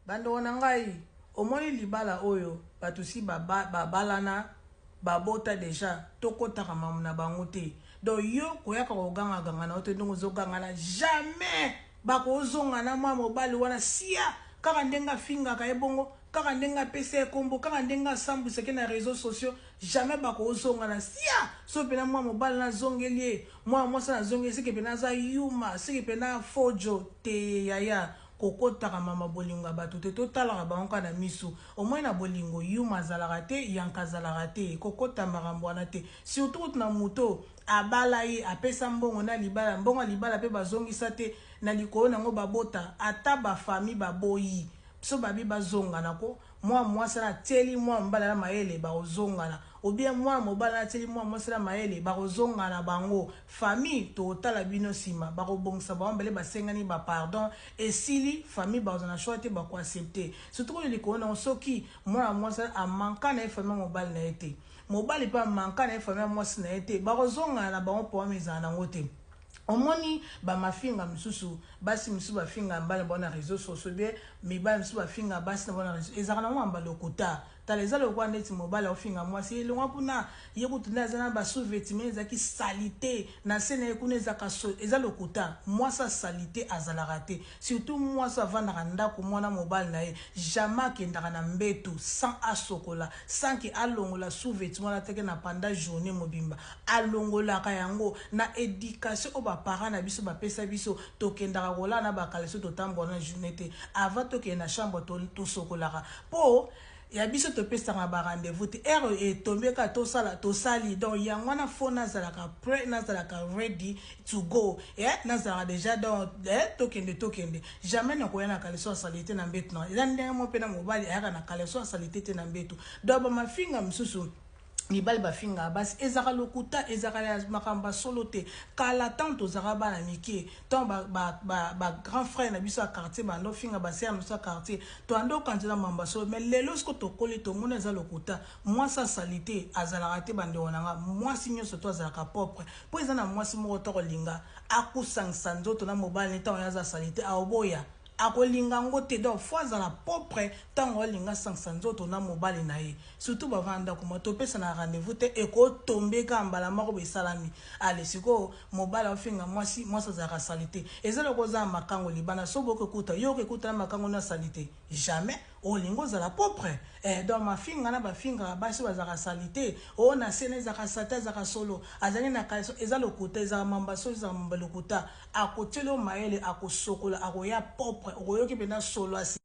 bando na ngai omoni libala oyo batusi babalana babota deja tokotaka mamu na bango te donc yo koyaka koganga na ote ndongo zoganga na jamais bakozonga na mwa mobali wana sia kaka ndenga finga ka ebongo kaka ndenga pese kombo kaka ndenga sambu seke na réseaux sociaux jamais bakozonga na sia so pena mwa mobali na zongelie mwa mwasa na zongelie seke pena za yuma seke pena fojo te yaya kokotaka mama bolingo bato te totalaka bango na misu omoi na bolingo yuma zalaka te yanka zalaka te kokota makambo wana te surtout na moto abala ye apesa mbongo na libala mbongo libala pe bazongisa te na likolo nango babota ata ba famille baboyi so babi bazongana ko mwasa na teli mbala na mayele bazongana ou bien mobala na teli mwasa na mayele bazongana bango famille totala bino sima bakobongisa bambele basengani ba pardon esili famille bazona choix te bako accepter surtout likolo na soki mwasa amanka na famille mobali na ete mobali pa manka na famille mwasi na ete bazongana na bango po amezana nango te omoni ba mafinga misusu basi misusu bafinga mbala bona réseaux sociaux bien mibala misusu bafinga basi na bona réseaux ezaka na mbala lokuta taleza lokwa neti mobala ofinga mwasi elongwa puna yekutuna zana ba sous-vêtements ezaki salité na sena ekuna ezaka so eza lokuta mwasa salité azalaka te surtout mwasa vanda ndako mwana mobali na ye jamais kendaka na mbetu sans asokola sans ki alongola sous-vêtements na teke na pendant journée mobimba alongola ka yango na éducation o ba parents na biso ba pesa biso tokendaka kola na ba kaleso totambola na journée te avant tokenda na chambre to sokolaka po ya biso to pesa ba rendez-vous te ero et tomber ka to sali donc yango na fona zalaka prêt na zalaka ready to go na zalaka déjà donc tokende jamais na koyana kaleso salité na mbetu na eza ndenge mo pe na mobali ayaka na kaleso salité te na mbetu donc ba mafinga msusu mibali bafinga basi ezaka lokuta ezaka ya makamba solo te kala tanto zaka bana mike tant ba grand frère na biso a quartier bando finga basi ya biso quartier to ando kanzela mamba solo mais lelo sko to koli to mona za lokuta moi sa salité azalaka te bande onanga moi sinyo soto azalaka propre po ezana moi si mo to kolinga akusangisa nzoto na mobile ta oya za salité a oboya akolinga ngote donc fois la propre tango linga sangisa nzoto na mobali na ye surtout bavanda kuma to pesa na rendez-vous te eko tomber ka mbala mako be salami ale siko mobali ofinga mwasi za salité ezelo ko za makango libana sobo ko kuta yo ko kuta makango na salité jamais olingo za la propre donc mafinga na bafinga basi bazaka salité o na sene za kasata za solo azali na kaleso ezalo kuta za mamba so za mamba lokuta akotelo maele akosokola akoya propre oyoki pena solo asi